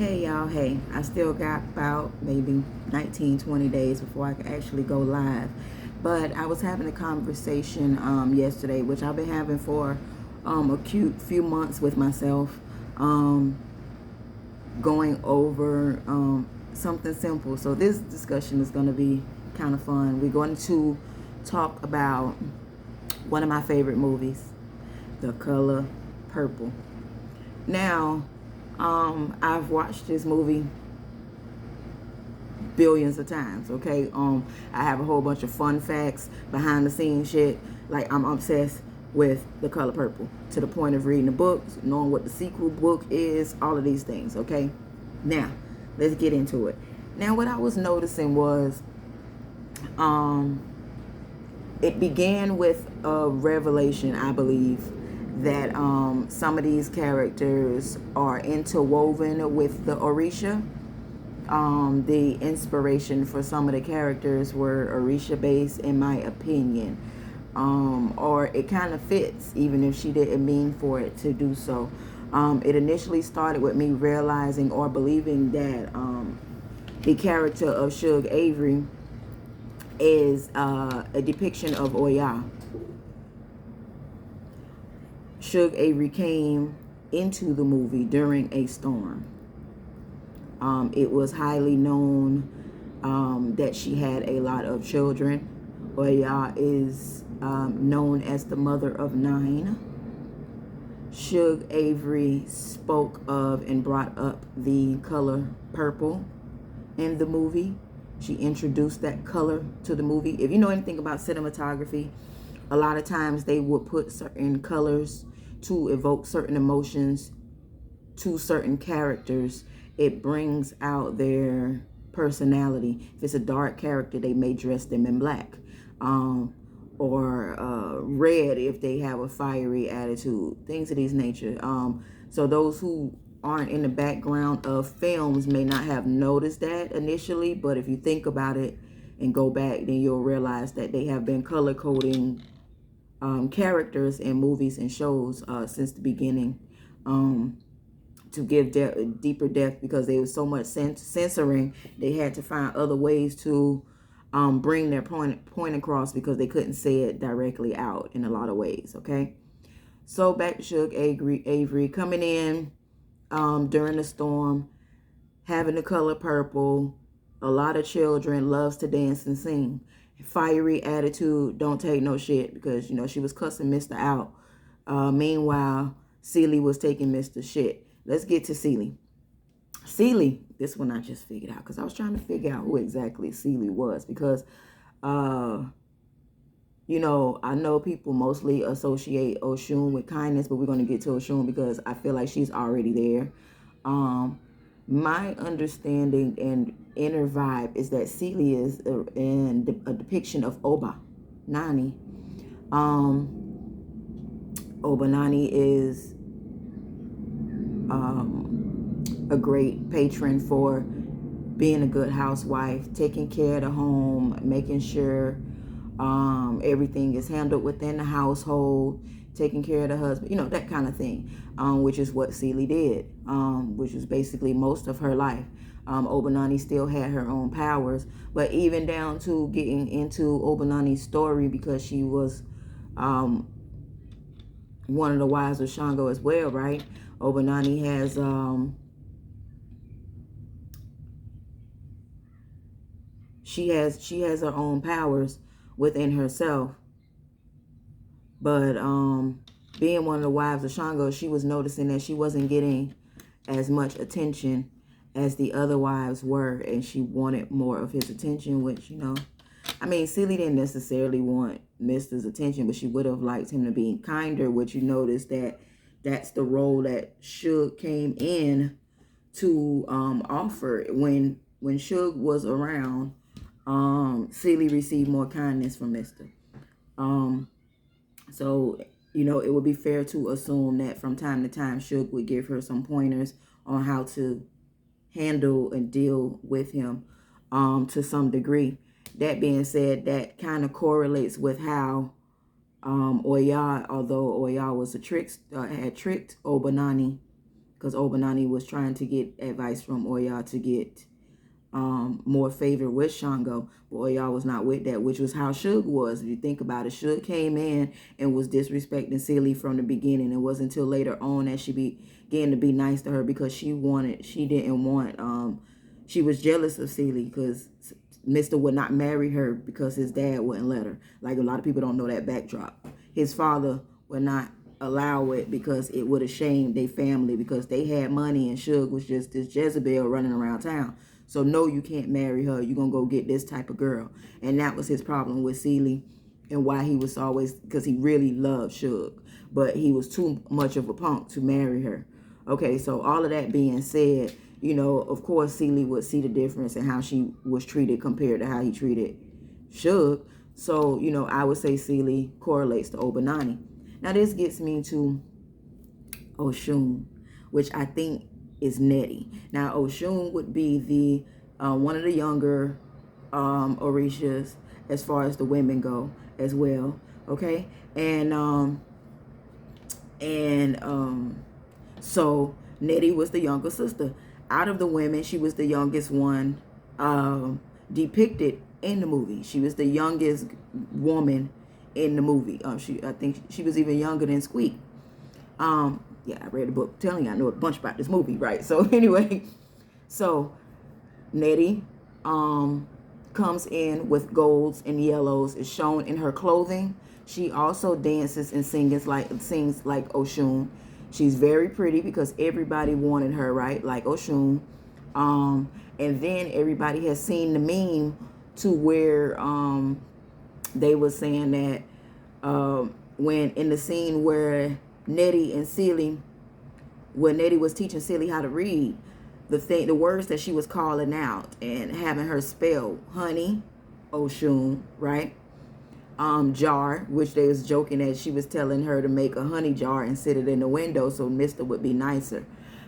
Hey y'all, hey, I still got about maybe 19, 20 days before I can actually go live. But I was having a conversation yesterday, which I've been having for a cute few months with myself, um, going over something simple. So this discussion is going to be kind of fun. We're going to talk about one of my favorite movies, The Color Purple. Now, I've watched this movie billions of times. Okay, I have a whole bunch of fun facts, behind the scenes shit. Like, I'm obsessed with The Color Purple to the point of reading the books, knowing what the sequel book is, all of these things. Okay, now let's get into it. Now, what I was noticing was, um, it began with a revelation, I believe, that some of these characters are interwoven with the Orisha. The inspiration for some of the characters were Orisha based, in my opinion. Or it kind of fits, even if she didn't mean for it to do so. It initially started with me realizing or believing that the character of Shug Avery is a depiction of Oya. Shug Avery came into the movie during a storm. It was highly known that she had a lot of children. Oya is known as the mother of 9. Shug Avery spoke of and brought up the color purple in the movie. She introduced that color to the movie. If you know anything about cinematography, a lot of times they would put certain colors to evoke certain emotions to certain characters. It brings out their personality. If it's a dark character, they may dress them in black, or red if they have a fiery attitude, things of these nature. So those who aren't in the background of films may not have noticed that initially, but if you think about it and go back, then you'll realize that they have been color coding characters in movies and shows since the beginning, to give deeper depth, because there was so much censoring. They had to find other ways to bring their point across, because they couldn't say it directly out in a lot of ways. Okay, so back to Shug Avery coming in during the storm, having the color purple. A lot of children, loves to dance and sing. Fiery attitude, don't take no shit, because she was cussing Mr. out. Meanwhile, Celie was taking Mr. shit. Let's get to Celie. Celie, this one I just figured out, because I was trying to figure out who exactly Celie was, because I know people mostly associate Oshun with kindness, but we're going to get to Oshun because I feel like she's already there. My understanding and inner vibe is that Celie is a depiction of Oba Nani. Oba Nani is a great patron for being a good housewife, taking care of the home, making sure everything is handled within the household, taking care of the husband, that kind of thing, which is what Celie did, which was basically most of her life. Obanani still had her own powers, but even down to getting into Obanani's story, because she was one of the wives of Shango as well, right? Obanani has she has her own powers within herself, but being one of the wives of Shango, she was noticing that she wasn't getting as much attention as the other wives were, and she wanted more of his attention, which, Celie didn't necessarily want Mister's attention, but she would have liked him to be kinder, which you notice that that's the role that Shug came in to offer. When Shug was around, Celie received more kindness from Mister. So, it would be fair to assume that from time to time, Shug would give her some pointers on how to handle and deal with him to some degree. That being said, that kind of correlates with how Oya, although Oya was had tricked Obanani, because Obanani was trying to get advice from Oya to get more favor with Shango, but Oya was not with that, which was how Suge was. If you think about it, Suge came in and was disrespecting Celie from the beginning. It wasn't until later on that she began to be nice to her because she was jealous of Celie because Mr. would not marry her because his dad wouldn't let her. Like, a lot of people don't know that backdrop. His father would not allow it because it would have shamed their family because they had money and Suge was just this Jezebel running around town. So no, you can't marry her. You're going to go get this type of girl. And that was his problem with Celie and why he was always, because he really loved Suge. But he was too much of a punk to marry her. Okay, so all of that being said, you know, of course, Celie would see the difference in how she was treated compared to how he treated Suge. So, you know, I would say Celie correlates to Obanani. Now, this gets me to Oshun, which I think is Nettie. Now, Oshun would be the one of the younger Orishas as far as the women go as well. Okay, so Nettie was the younger sister. Out of the women, she was the youngest one depicted in the movie. She was the youngest woman in the movie. I think she was even younger than Squeak. Yeah, I read the book telling you I know a bunch about this movie, right? So anyway, so Nettie comes in with golds and yellows is shown in her clothing. She also dances and sings like Oshun. She's very pretty because everybody wanted her, right? Like Oshun. And then everybody has seen the meme to where they were saying that when in the scene where Nettie and Celie, when Nettie was teaching Celie how to read, the words that she was calling out and having her spell honey, Oshun, right? Jar, which they was joking that she was telling her to make a honey jar and sit it in the window so Mr. would be nicer.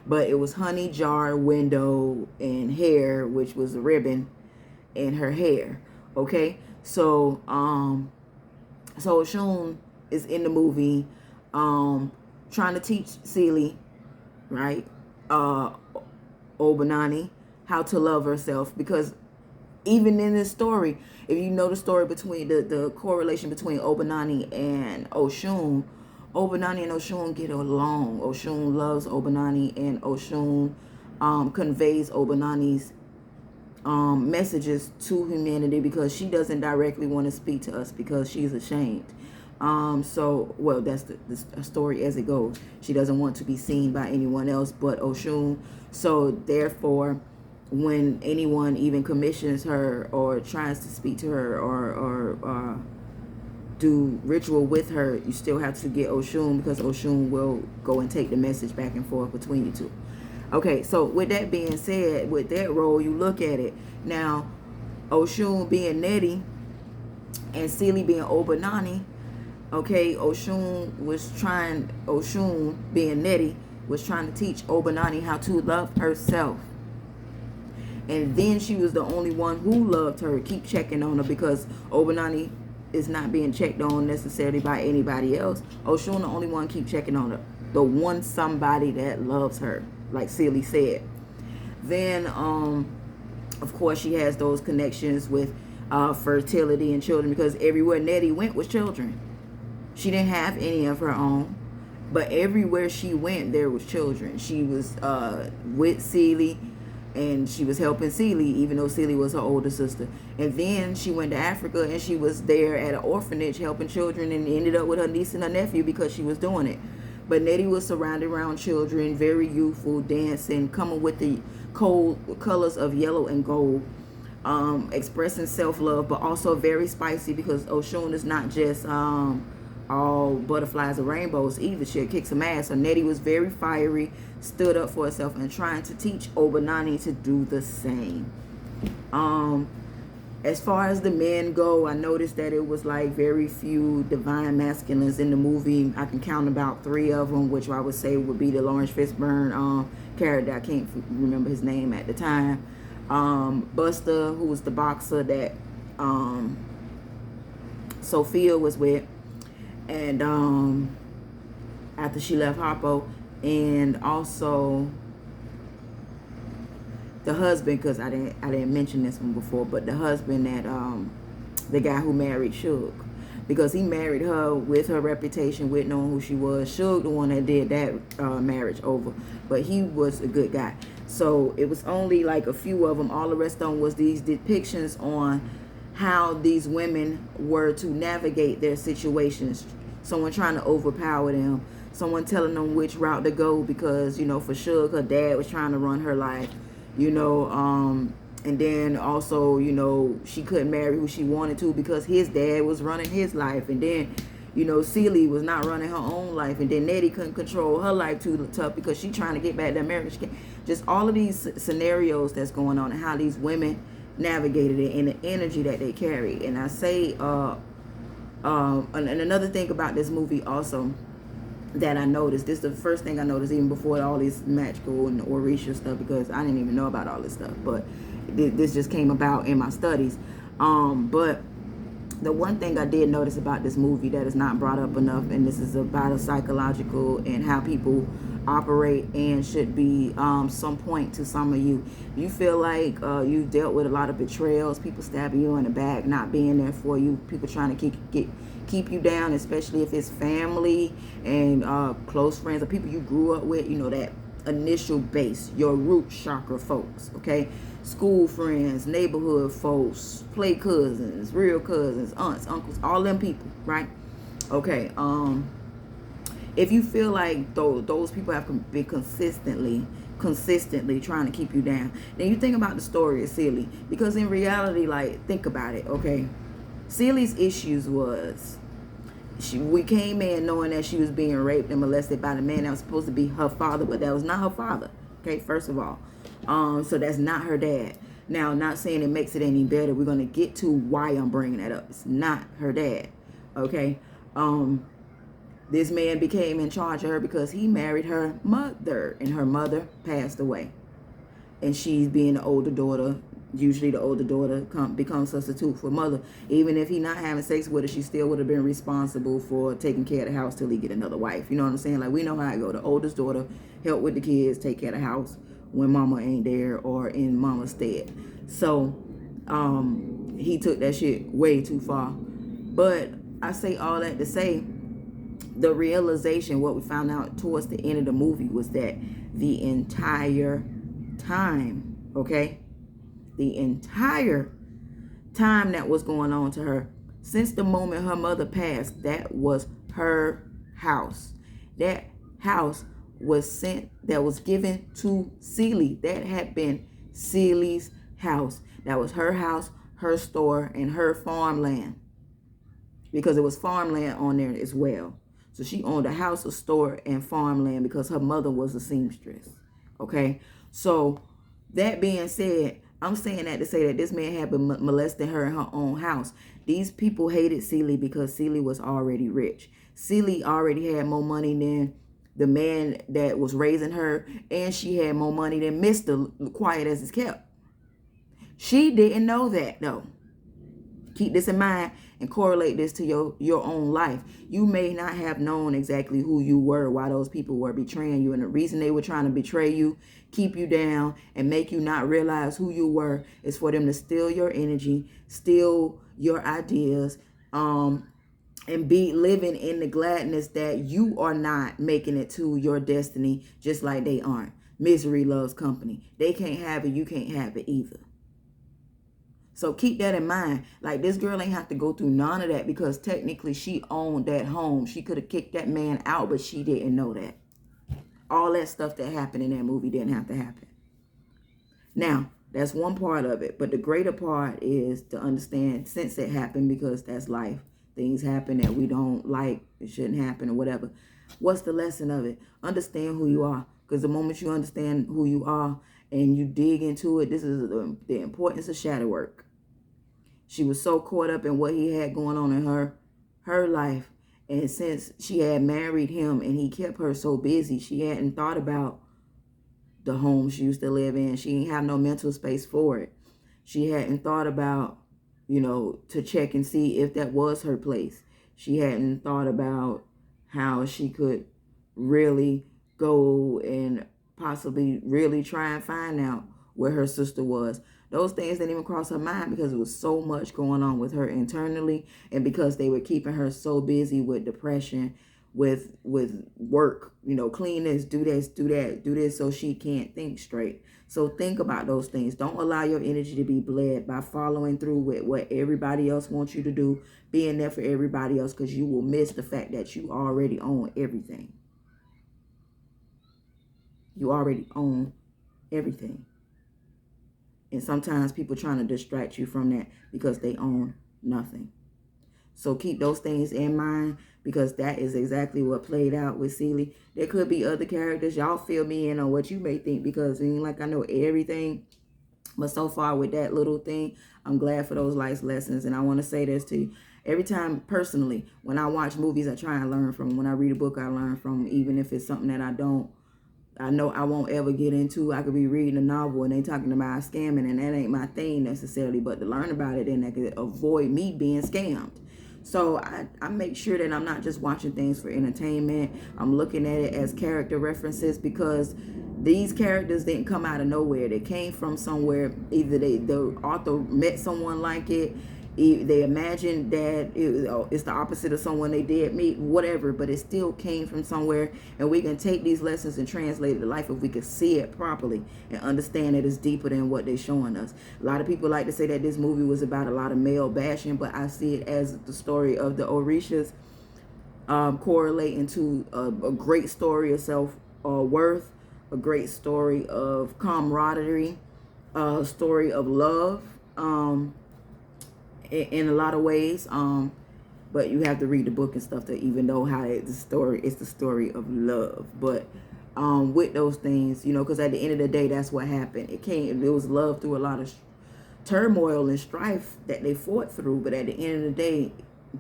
But it was honey jar, window, and hair, which was a ribbon in her hair. Okay, so Oshun is in the movie trying to teach Celie, right, Obanani, how to love herself, because even in this story, if you know the story between the correlation between Obanani and Oshun, Obanani and Oshun get along. Oshun loves Obanani, and Oshun conveys Obanani's messages to humanity because she doesn't directly want to speak to us because she's ashamed. Well, that's the story as it goes. She doesn't want to be seen by anyone else but Oshun. So therefore, when anyone even commissions her or tries to speak to her or do ritual with her, you still have to get Oshun because Oshun will go and take the message back and forth between you two. Okay, so with that being said, with that role, you look at it. Now, Oshun being Nettie and Celie being Obanani, okay, Oshun being Nettie was trying to teach Obanani how to love herself. And then she was the only one who loved her, keep checking on her because Obanani is not being checked on necessarily by anybody else. Oshun the only one keep checking on her. The one somebody that loves her, like Celie said. Then, of course, she has those connections with fertility and children because everywhere Nettie went was children. She didn't have any of her own, but everywhere she went, there was children. She was with Celie, and she was helping Celie, even though Celie was her older sister. And then she went to Africa, and she was there at an orphanage helping children and ended up with her niece and her nephew because she was doing it. But Nettie was surrounded around children, very youthful, dancing, coming with the cold colors of yellow and gold, expressing self-love, but also very spicy because Oshun is not just all butterflies and rainbows either. She'll kick some ass. So Nettie was very fiery, stood up for herself, and trying to teach Obanani to do the same. As far as the men go, I noticed that it was like very few divine masculines in the movie. I can count about 3 of them, which I would say would be the Lawrence Fishburne character. I can't remember his name at the time. Buster, who was the boxer that Sophia was with. And after she left Harpo, And also the husband, because I didn't mention this one before, but the husband that the guy who married Suge, because he married her with her reputation, with knowing who she was. Suge, the one that did that marriage over, but he was a good guy. So it was only like a few of them. All the rest of them was these depictions on how these women were to navigate their situations. Someone trying to overpower them, someone telling them which route to go, because for Suge, her dad was trying to run her life, and then also, she couldn't marry who she wanted to because his dad was running his life. And then, Celie was not running her own life. And then Nettie couldn't control her life too tough because she trying to get back that marriage. Just all of these scenarios that's going on and how these women navigated it and the energy that they carry. And I say, and another thing about this movie also that I noticed, this is the first thing I noticed even before all this magical and Orisha stuff, because I didn't even know about all this stuff, but this just came about in my studies. But the one thing I did notice about this movie that is not brought up enough, and this is about a psychological and how people operate and should be some point to some of you. You feel like you dealt with a lot of betrayals, people stabbing you in the back, not being there for you, people trying to keep you down, especially if it's family and close friends or people you grew up with, that initial base, your root chakra folks, okay? School friends, neighborhood folks, play cousins, real cousins, aunts, uncles, all them people, right? Okay, if you feel like those people have been consistently trying to keep you down, then you think about the story of Celie, because in reality, like, think about it, okay? Celie's issues was we came in knowing that she was being raped and molested by the man that was supposed to be her father, but that was not her father. Okay, first of all, so that's not her dad. Now, not saying it makes it any better. We're gonna get to why I'm bringing that up. It's not her dad. Okay, this man became in charge of her because he married her mother, and her mother passed away, and she's being the older daughter. Usually the older daughter becomes substitute for mother. Even if he not having sex with her, she still would have been responsible for taking care of the house till he get another wife. You know what I'm saying? Like, we know how it go. The oldest daughter help with the kids, take care of the house when mama ain't there or in mama's stead. So he took that shit way too far. But I say all that to say, the realization, what we found out towards the end of the movie, was that the entire time, okay, the entire time that was going on to her, since the moment her mother passed, that was her house. That house was given to Celie. That had been Celie's house. That was her house, her store, and her farmland, because it was farmland on there as well. So she owned a house, a store, and farmland because her mother was a seamstress. Okay, so that being said, I'm saying that to say that this man had been molesting her in her own house. These people hated Celie because Celie was already rich. Celie already had more money than the man that was raising her, and she had more money than Mr. Quiet as it's kept. She didn't know that, though. Keep this in mind and correlate this to your own life. You may not have known exactly who you were while those people were betraying you. And the reason they were trying to betray you, keep you down, and make you not realize who you were, is for them to steal your energy, steal your ideas, and be living in the gladness that you are not making it to your destiny, just like they aren't. Misery loves company. They can't have it, you can't have it either. So keep that in mind. Like, this girl ain't have to go through none of that, because technically she owned that home. She could have kicked that man out, but she didn't know that. All that stuff that happened in that movie didn't have to happen. Now, that's one part of it. But the greater part is to understand, since it happened, because that's life. Things happen that we don't like, it shouldn't happen or whatever. What's the lesson of it? Understand who you are. Because the moment you understand who you are and you dig into it, this is the importance of shadow work. She was so caught up in what he had going on in her life. And since she had married him and he kept her so busy, she hadn't thought about the home she used to live in. She didn't have no mental space for it. She hadn't thought about, to check and see if that was her place. She hadn't thought about how she could really go and possibly really try and find out where her sister was. Those things didn't even cross her mind because it was so much going on with her internally, and because they were keeping her so busy with depression, with work, clean this, do this, do that, do this, so she can't think straight. So think about those things. Don't allow your energy to be bled by following through with what everybody else wants you to do, being there for everybody else, because you will miss the fact that you already own everything. You already own everything. And sometimes people trying to distract you from that because they own nothing. So keep those things in mind, because that is exactly what played out with Celie. There could be other characters. Y'all fill me in on what you may think, because it ain't like I know everything. But so far with that little thing, I'm glad for those life lessons. And I want to say this to you. Every time, personally, when I watch movies, I try and learn from. When I read a book, I learn from, even if it's something that I know I won't ever get into. I could be reading a novel and they talking about scamming, and that ain't my thing necessarily, but to learn about it, then I could avoid me being scammed. So I make sure that I'm not just watching things for entertainment. I'm looking at it as character references, because these characters didn't come out of nowhere. They came from somewhere. Either the author met someone like it, they imagined that it's the opposite of someone they did meet, whatever, but it still came from somewhere. And we can take these lessons and translate it to life if we can see it properly and understand that it's deeper than what they're showing us. A lot of people like to say that this movie was about a lot of male bashing, but I see it as the story of the Orishas, correlating to a great story of self-worth, a great story of camaraderie, a story of love, in a lot of ways. But you have to read the book and stuff to even know how it's the story of love. But with those things, because at the end of the day, that's what happened. It was love through a lot of turmoil and strife that they fought through, but at the end of the day,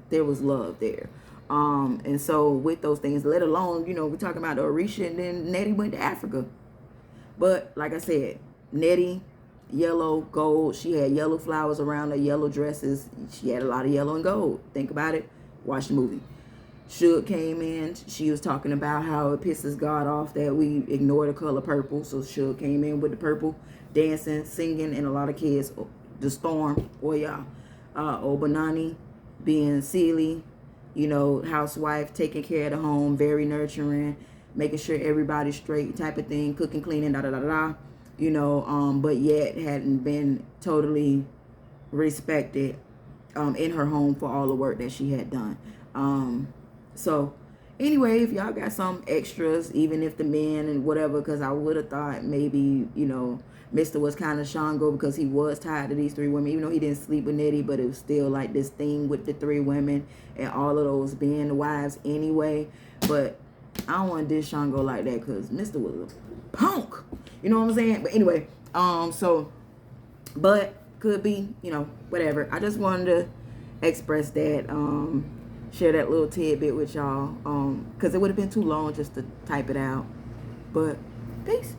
there was love there. And so with those things, let alone, we're talking about the Orisha, and then Nettie went to Africa. But like I said, Nettie, yellow, gold. She had yellow flowers around her, yellow dresses. She had a lot of yellow and gold. Think about it. Watch the movie. Suge came in. She was talking about how it pisses God off that we ignore the color purple. So Suge came in with the purple, dancing, singing, and a lot of kids. The Storm, Oya, Obanani, being Celie, housewife, taking care of the home, very nurturing, making sure everybody's straight type of thing, cooking, cleaning, but yet hadn't been totally respected in her home for all the work that she had done. So anyway, if y'all got some extras, even if the men and whatever, because I would have thought maybe, Mr. was kind of Shango, because he was tied to these three women, even though he didn't sleep with Nettie, but it was still like this thing with the three women and all of those being the wives anyway. But I don't want to dish Shango like that, because Mr. was a punk. You know what I'm saying? But anyway, but could be, whatever. I just wanted to express that, share that little tidbit with y'all, because it would have been too long just to type it out. But peace.